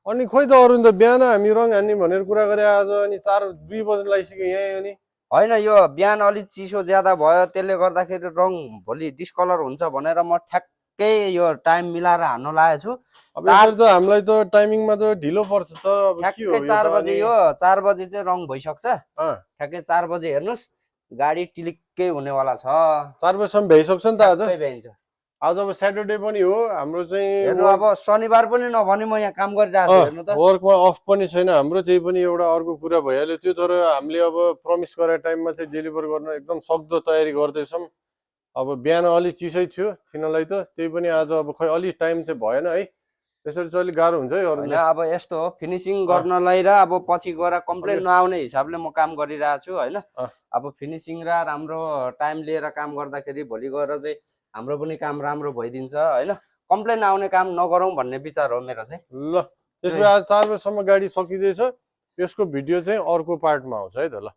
अनि खोइ त अरुण त बिहान हामी रङ हान्ने भनेर कुरा गरे आज अनि 2 बजे लागिसक्यो यहाँ अनि होइन यो बिहान अलिक चिसो ज्यादा भयो त्यसले गर्दाखेरि रङ भोलि डिस्कलर हुन्छ भनेर म ठ्याक्कै यो टाइम मिलाएर हान्नु लागेको छु। अब यसरी त हामीलाई त टाइमिङमा त ढिलो पर्छ त अब के हो ठ्याक्कै 4 बजे यो 4 बजे चाहिँ रङ भइसक्छ। अँ ठ्याक्कै 4 बजे हेर्नुस् गाडी टिलिक्कै हुनेवाला छ। 4 बजेसम्म भ्याइसक्छ नि त आज ठ्याक्कै भ्याइन्छ। आज अब स्याटरडे पनि हो हाम्रो चाहिँ हेर्नु अब शनिबार पनि नभनी म यहाँ काम गरिरहेको छु हेर्नु त। वर्कमा अफ पनि छैन हाम्रो, त्यही पनि एउटा अर्को कुरा भइहाल्यो त्यो। तर हामीले अब प्रमिस गरेर टाइममा चाहिँ डेलिभर गर्न एकदम सक्दो तयारी गर्दैछौँ। अब बिहान अलि चिसै थियो थिनलाई त, त्यही पनि आज अब खै अलि टाइम चाहिँ भएन है, त्यसरी चाहिँ अलिक गाह्रो हुन्छ है अरू। अब यस्तो हो फिनिसिङ गर्नलाई र अब पछि गएर कम्प्लेन नआउने हिसाबले म काम गरिरहेको छु होइन। अब फिनिसिङ र राम्रो टाइम लिएर काम गर्दाखेरि भोलि गएर चाहिँ हाम्रो पनि काम राम्रो भइदिन्छ होइन। कम्प्लेन आउने काम नगरौँ भन्ने विचार हो मेरो चाहिँ। ल त्यसपछि आज 4 बजेसम्म गाडी सकिँदैछ, यसको भिडियो चाहिँ अर्को पार्टमा आउँछ है त। ल